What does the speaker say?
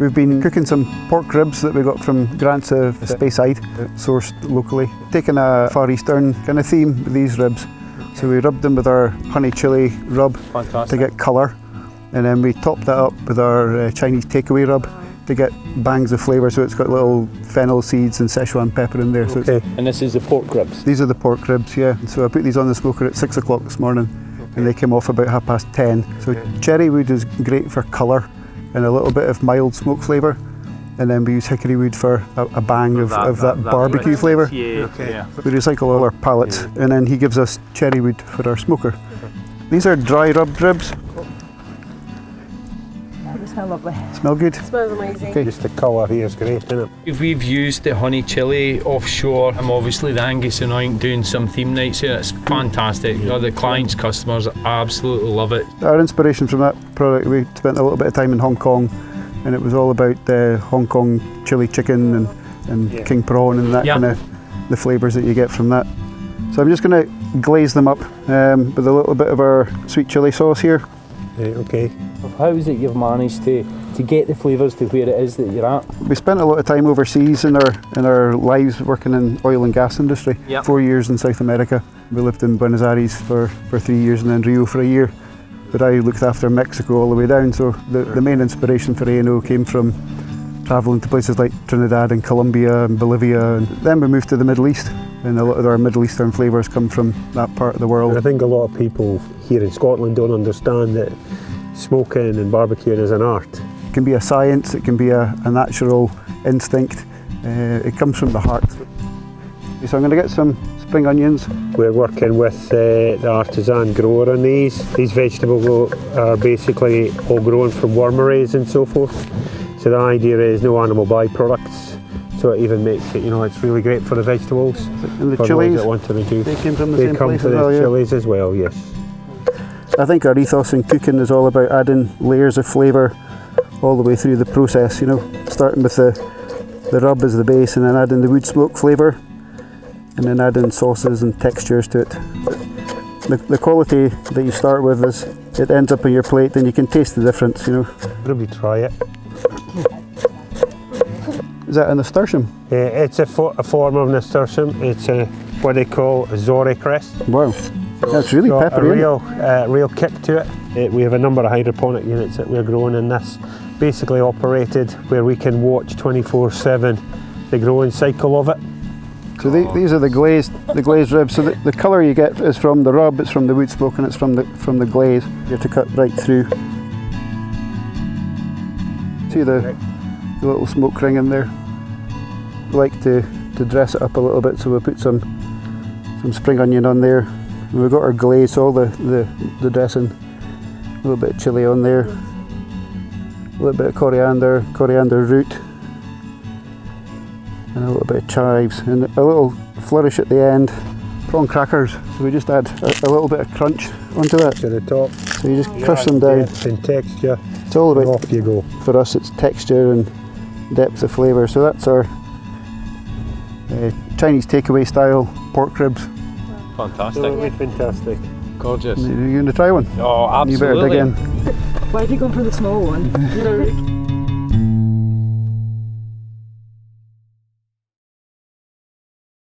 We've been cooking some pork ribs that we got from Grants of Speyside, sourced locally. Taking a Far Eastern kind of theme with these ribs. So we rubbed them with our honey chilli rub to get colour, and then we topped that up with our Chinese takeaway rub to get bangs of flavour. So it's got little fennel seeds and Szechuan pepper in there. Okay. And this is the pork ribs? These are the pork ribs, yeah. So I put these on the smoker at 6 o'clock this morning, and they came off about 10:30. So cherry wood is great for colour and a little bit of mild smoke flavour, and then we use hickory wood for a bang of that barbecue flavour. Yeah, okay. Yeah. We recycle all our pallets, and then he gives us cherry wood for our smoker. These are dry rubbed ribs. They smell lovely. Smell good? It smells amazing. Okay. Just the colour here is great, isn't it? We've used the honey chilli offshore. I'm obviously the Angus and OINK doing some theme nights here. It's fantastic. The clients, customers absolutely love it. Our inspiration from that product, we spent a little bit of time in Hong Kong, and it was all about the Hong Kong chili chicken and king prawn and that kind of the flavours that you get from that. So I'm just going to glaze them up with a little bit of our sweet chilli sauce here. Okay. How is it you've managed to get the flavours to where it is that you're at? We spent a lot of time overseas in our lives working in oil and gas industry. 4 years in South America. We lived in Buenos Aires for 3 years and then Rio for a year. But I looked after Mexico all the way down, so the main inspiration for A&O came from travelling to places like Trinidad and Colombia and Bolivia. And then we moved to the Middle East, and a lot of our Middle Eastern flavours come from that part of the world. And I think a lot of people here in Scotland don't understand that smoking and barbecuing is an art. It can be a science, it can be a natural instinct. It comes from the heart. So I'm going to get some spring onions. We're working with the artisan grower on these. These vegetables are basically all grown from wormerays and so forth. So the idea is no animal byproducts. So it even makes it, it's really great for the vegetables. And the for chilies, those that want to reduce. they came from the they same come place from as the well, chilies as well, yes. I think our ethos in cooking is all about adding layers of flavour all the way through the process, starting with the rub as the base, and then adding the wood smoke flavour, and then adding sauces and textures to it. The quality that you start with is it ends up on your plate, then you can taste the difference, Maybe try it. Is that a nasturtium? It's a form of nasturtium. It's what they call a zore crest. Wow, that's really got peppery. A real kick to it. We have a number of hydroponic units that we're growing in this, basically operated where we can watch 24/7 the growing cycle of it. So these are the glazed ribs. So the colour you get is from the rub, it's from the wood smoke, and it's from the glaze. You have to cut right through. See the little smoke ring in there. We like to dress it up a little bit, so we put some spring onion on there. And we've got our glaze, so all the dressing, a little bit of chilli on there, a little bit of coriander root, and a little bit of chives, and a little flourish at the end. Prawn crackers, so we just add a little bit of crunch onto that. To the top. So you just crush them down. Depth and texture. It's all about, off you go. For us it's texture and depth of flavour. So that's our Chinese takeaway style pork ribs. Fantastic. Fantastic. Gorgeous. Are you going to try one? Oh, absolutely. You better dig in. Why have you gone for the small one?